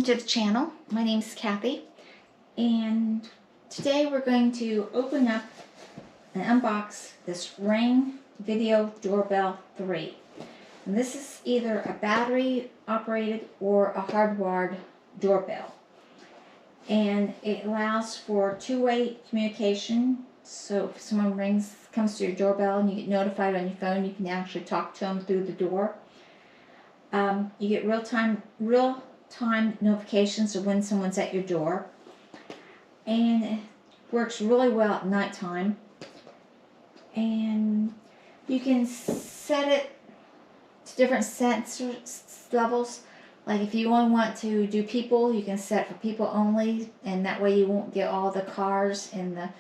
to the channel. My name is Kathy, and today we're going to open up and unbox this Ring Video Doorbell 3. And this is either a battery operated or a hardwired doorbell. And it allows for two-way communication. So if someone comes to your doorbell and you get notified on your phone, you can actually talk to them through the door. You get real-time notifications of when someone's at your door, and it works really well at nighttime. And you can set it to different sensor levels. Like if you only want to do people, you can set it for people only, and that way you won't get all the cars and the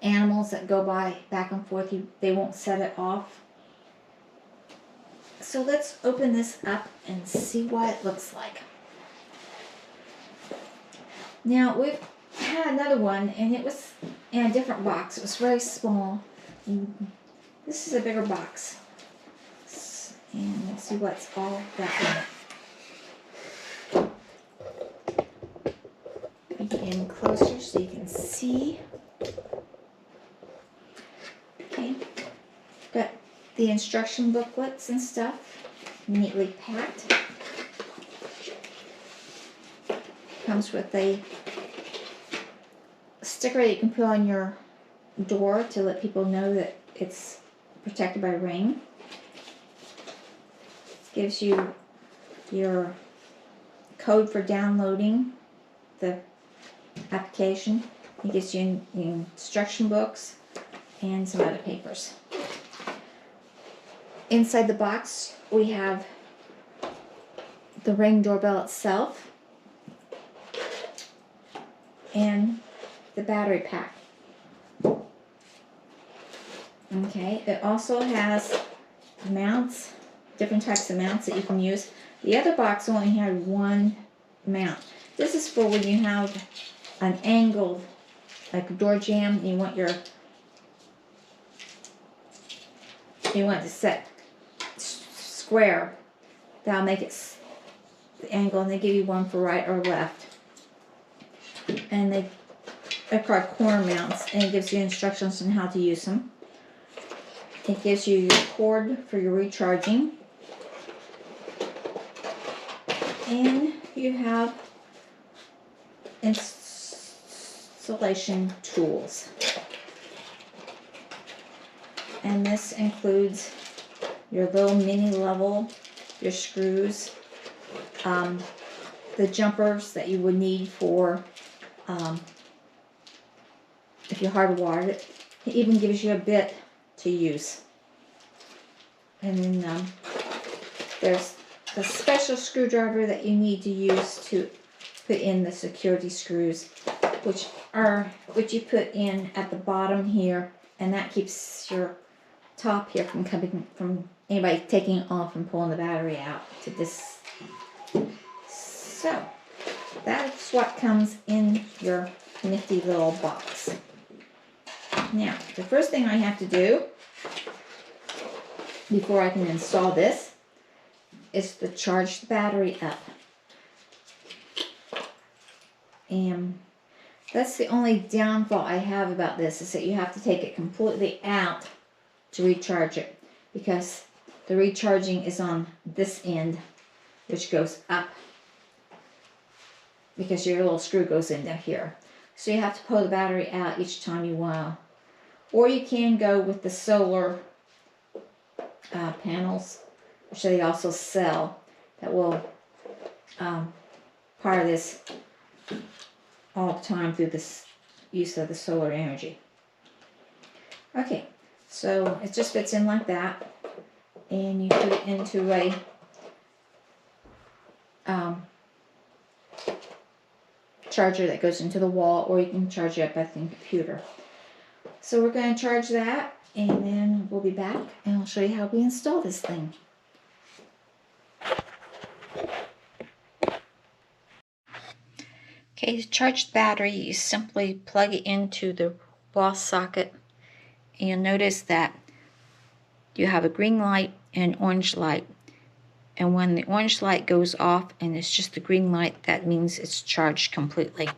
animals that go by back and forth. They won't set it off. So let's open this up and see what it looks like. Now we've had another one, and it was in a different box. It was very small. This is a bigger box, and we'll see what's all that in it. Get in closer so you can see. Okay, got the instruction booklets and stuff, neatly packed. Comes with a sticker that you can put on your door to let people know that it's protected by Ring. Gives you your code for downloading the application. It gives you instruction books and some other papers. Inside the box we have the Ring doorbell itself and the battery pack. Okay, it also has mounts, different types of mounts that you can use. The other box only had one mount. This is for when you have an angled, like a door jamb, and you want to set square. That'll make it the angle, and they give you one for right or left. And they're called corner mounts, and it gives you instructions on how to use them. It gives you your cord for your recharging, and you have installation tools. And this includes your little mini level, your screws, the jumpers that you would need for if you hardwired it. It even gives you a bit to use. And then there's the special screwdriver that you need to use to put in the security screws, which you put in at the bottom here, and that keeps your top here from anybody taking it off and pulling the battery out to this. So that's what comes in your nifty little box. Now, the first thing I have to do before I can install this is to charge the battery up. And that's the only downfall I have about this, is that you have to take it completely out to recharge it, because the recharging is on this end, which goes up, because your little screw goes into here. So you have to pull the battery out each time you want to. Or you can go with the solar panels, which they also sell, that will power this all the time through this use of the solar energy. Okay, so it just fits in like that, and you put it into a charger that goes into the wall, or you can charge it up at the computer. So we're going to charge that, and then we'll be back and I'll show you how we install this thing. Okay, to charge the battery, you simply plug it into the wall socket, and you'll notice that you have a green light and an orange light. And when the orange light goes off and it's just the green light, that means it's charged completely.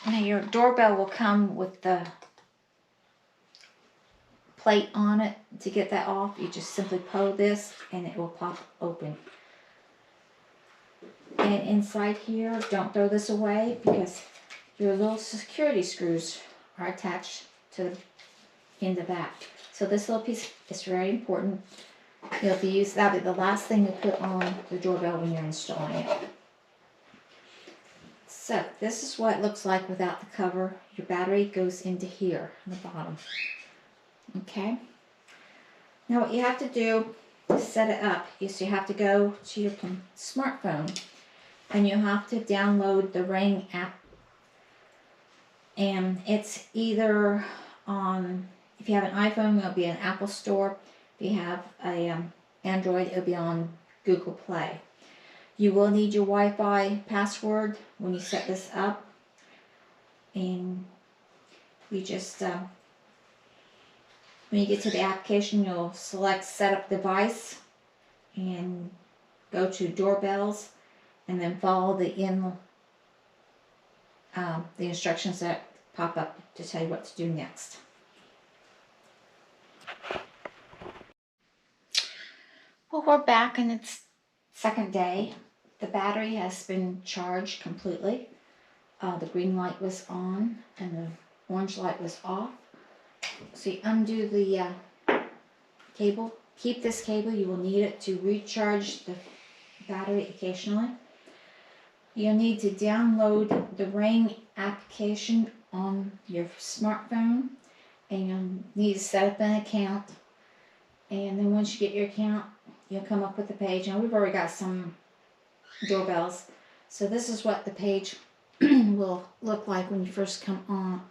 Now your doorbell will come with the plate on it. To get that off, you just simply pull this and it will pop open. And inside here, don't throw this away because your little security screws are attached to the in the back. So this little piece is very important. You'll be use that'll be the last thing you put on the doorbell when you're installing it. So this is what it looks like without the cover. Your battery goes into here on the bottom. Okay. Now what you have to do to set it up is you have to go to your smartphone and you have to download the Ring app. And it's either on, if you have an iPhone, it'll be an Apple Store. If you have a Android, it'll be on Google Play. You will need your Wi-Fi password when you set this up. And you just, when you get to the application, you'll select Setup Device and go to Doorbells and then follow the instructions that pop up to tell you what to do next. Well, we're back and it's second day. The battery has been charged completely. The green light was on and the orange light was off. So you undo the cable. Keep this cable. You will need it to recharge the battery occasionally. You'll need to download the Ring application on your smartphone and you'll need to set up an account. And then once you get your account, you'll come up with a page. Now we've already got some doorbells. So this is what the page will look like when you first come on,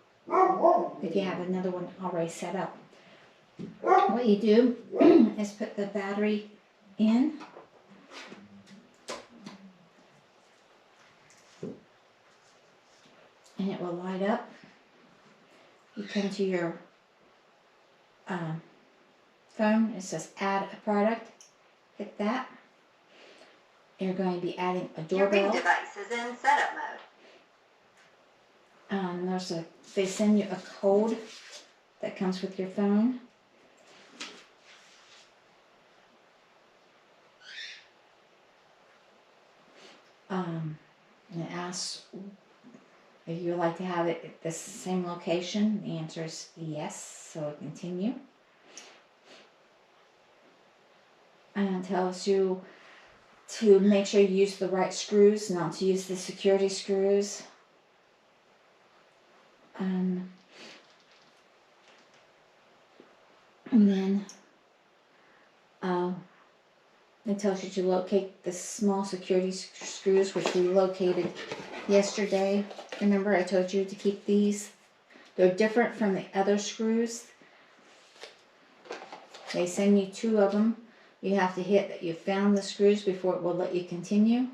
if you have another one already set up. What you do is put the battery in. And it will light up. You come to your phone, it says add a product, hit that. You're going to be adding a doorbell. Your Ring device is in setup mode. They send you a code that comes with your phone. And it asks if you would like to have it at the same location. The answer is yes, so continue. And it tells you to make sure you use the right screws, not to use the security screws. And then it tells you to locate the small security screws, which we located yesterday. Remember I told you to keep these? They're different from the other screws. They send you 2 of them. You have to hit that you found the screws before it will let you continue.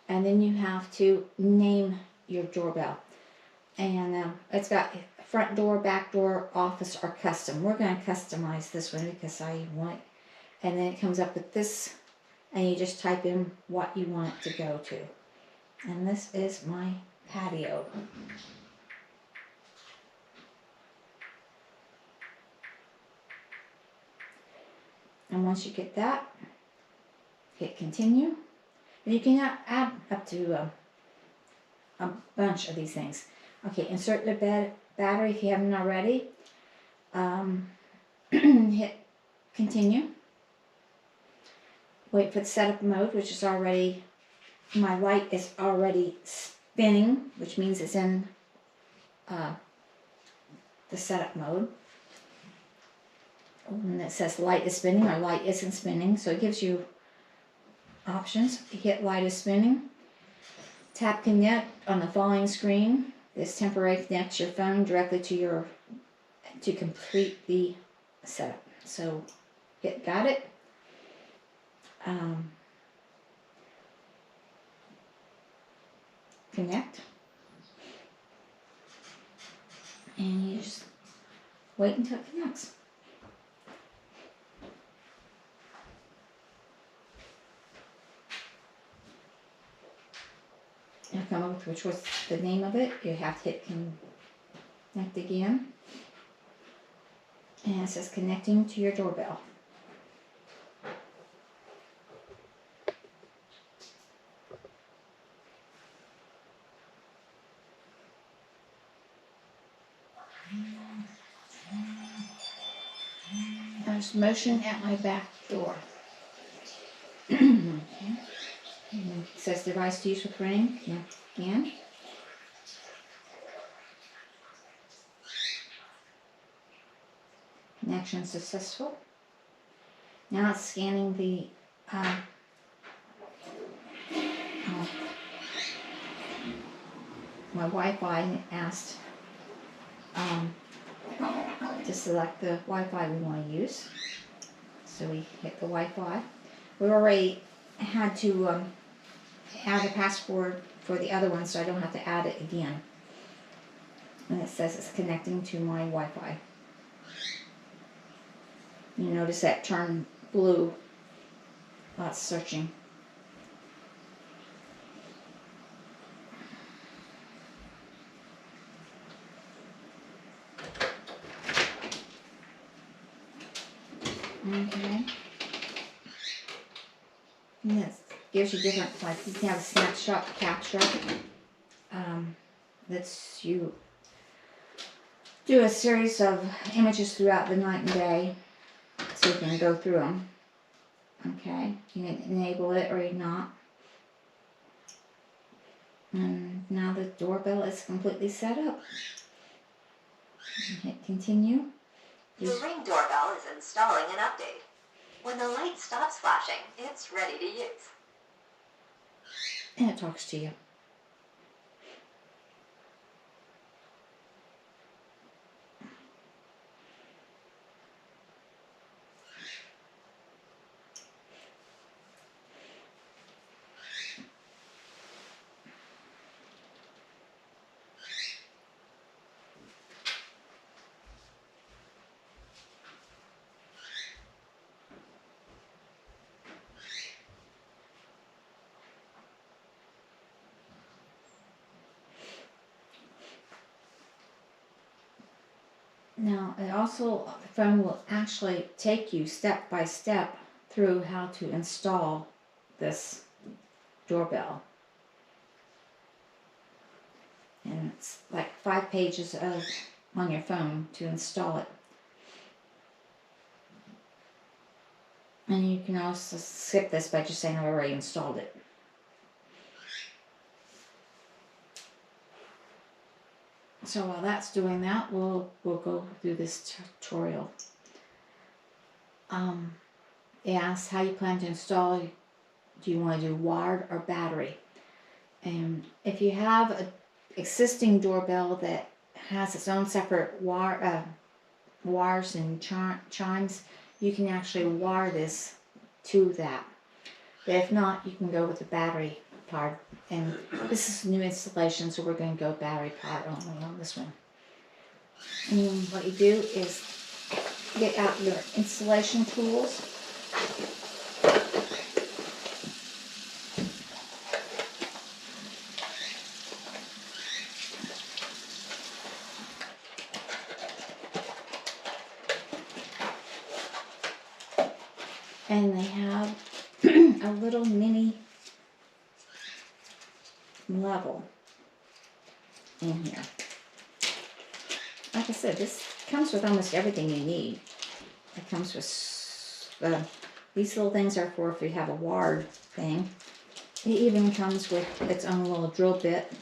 And then you have to name your doorbell. And it's got front door, back door, office, or custom. We're going to customize this one because I want it. And then it comes up with this, and you just type in what you want it to go to. And this is my patio. And once you get that, hit continue. And you can add up to a bunch of these things. Okay, insert the battery if you haven't already. Hit continue. Wait for the setup mode, which is already, my light is already spinning, which means it's in the setup mode. And it says light is spinning or light isn't spinning, so it gives you options. Hit light is spinning. Tap connect on the following screen. This temporarily connects your phone directly to complete the setup. So hit got it. Connect. And you just wait until it connects. to come up with which was the name of it. You have to hit connect again. And it says connecting to your doorbell. There's motion at my back door. Okay. And it says device to use with ring. Connect again. Connection successful. Now it's scanning the my Wi-Fi, and it asked to select the Wi-Fi we want to use. So we hit the Wi-Fi. We already had to add a password for the other one, so I don't have to add it again. And it says it's connecting to my Wi-Fi. You notice that turn blue while it's searching. Okay. And that gives you different, like you can have a snapshot capture. Lets you do a series of images throughout the night and day, so you can go through them. Okay, you can enable it or not. And now the doorbell is completely set up. Hit continue. The Ring doorbell is installing an update. When the light stops flashing, it's ready to use. And it talks to you. Now, it also, the phone will actually take you step by step through how to install this doorbell. And it's like 5 pages on your phone to install it. And you can also skip this by just saying I've already installed it. So while that's doing that, we'll go through this tutorial. It asks how you plan to install. Do you want to do wired or battery? And if you have an existing doorbell that has its own separate wires and chimes, you can actually wire this to that. But if not, you can go with the battery part. And this is a new installation, so we're going to go battery powered only on this one. And what you do is get out your installation tools. And they have a little mini level in here. Like I said, this comes with almost everything you need. It comes with these little things are for if you have a wired thing. It even comes with its own little drill bit,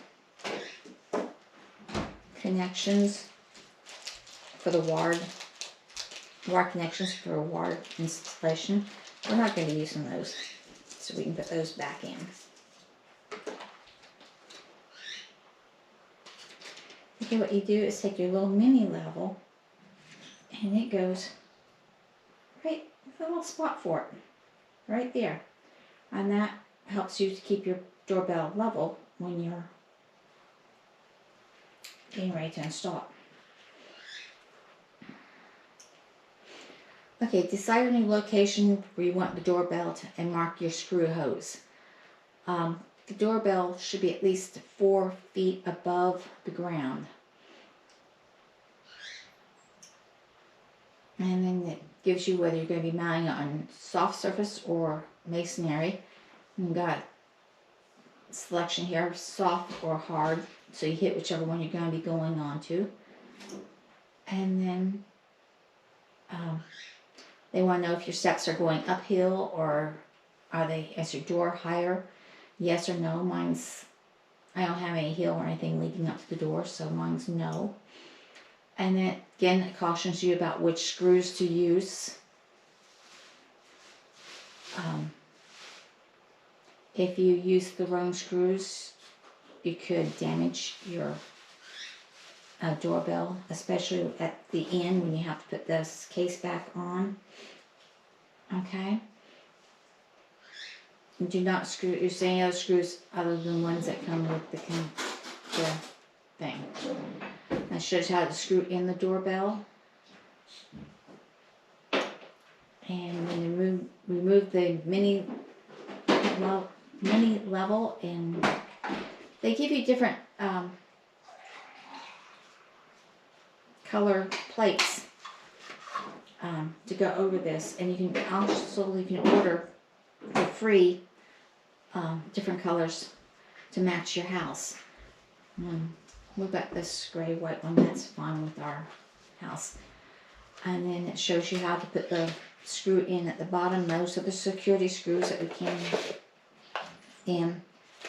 connections for the wire connections for a wired installation. We're not going to be using those, so we can put those back in. Okay, what you do is take your little mini level, and it goes right, a little spot for it, right there. And that helps you to keep your doorbell level when you're getting ready to install it. Okay, decide on your location where you want the doorbell to, and mark your screw hose. the doorbell should be at least 4 feet above the ground. And then it gives you whether you're going to be mounting it on soft surface or masonry. You've got a selection here, soft or hard, so you hit whichever one you're going to be going on to. And then they want to know if your steps are going uphill or is your door higher? Yes or no. I don't have any hill or anything leading up to the door, so mine's no. And then again, it cautions you about which screws to use. If you use the wrong screws, you could damage your doorbell, especially at the end when you have to put this case back on. Okay? And do not use any other screws other than ones that come with the thing. That shows you how to screw in the doorbell. And then you remove the mini level, and they give you different color plates to go over this, and you can order for free different colors to match your house. We've got this gray white one, that's fine with our house. And then it shows you how to put the screw in at the bottom. Those are the security screws that we came in.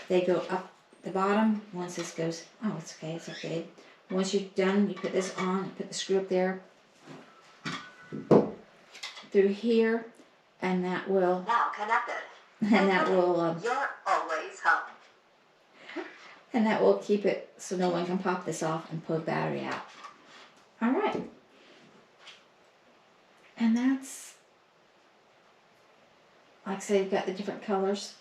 They go up the bottom. Once this goes, oh, it's okay. Once you're done, you put this on, put the screw up there through here, and that will Now connected. you're always home. and that will keep it so no one can pop this off and pull the battery out. All right. And that's, like I said, you've got the different colors.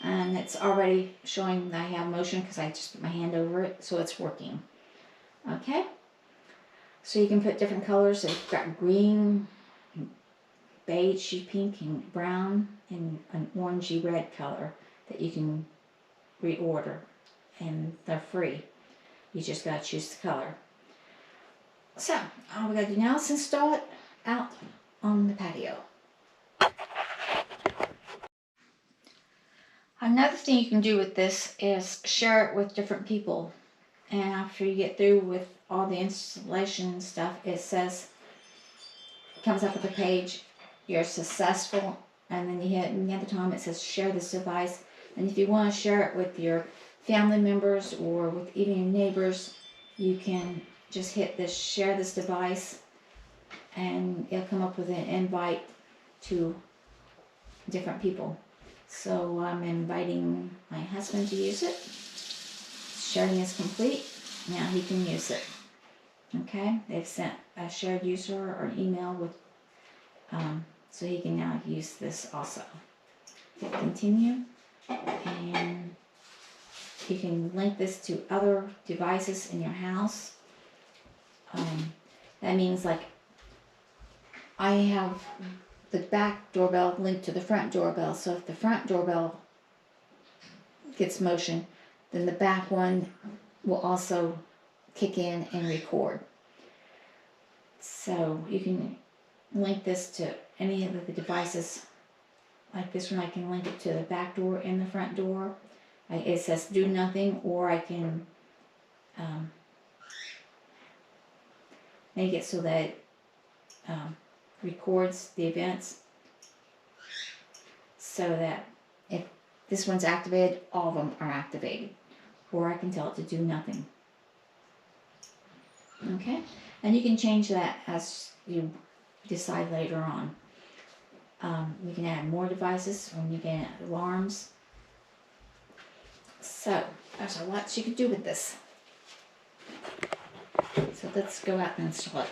And it's already showing that I have motion because I just put my hand over it, so it's working. Okay? So you can put different colors. You've got green, beige, pink, and brown, and an orangey red color that you can reorder. And they're free. You just got to choose the color. So, all we got to do now is install it out on the patio. Another thing you can do with this is share it with different people. And after you get through with all the installation stuff, it comes up with a page, you're successful, and then you hit, and the other time it says share this device. And if you want to share it with your family members or with even your neighbors, you can just hit this share this device, and it'll come up with an invite to different people. So I'm inviting my husband to use it. Sharing is complete. Now he can use it. Okay, they've sent a shared user or an email with, so he can now use this also. Hit continue, and you can link this to other devices in your house. That means, like, I have the back doorbell linked to the front doorbell, so if the front doorbell gets motion, then the back one will also kick in and record. So you can link this to any of the devices. Like this one, I can link it to the back door and the front door. It says do nothing, or I can make it so that it records the events, so that if this one's activated, all of them are activated. Or I can tell it to do nothing. Okay? And you can change that as you decide later on. You can add more devices, or you can add alarms. So, there's a lot you can do with this. So let's go out and install it.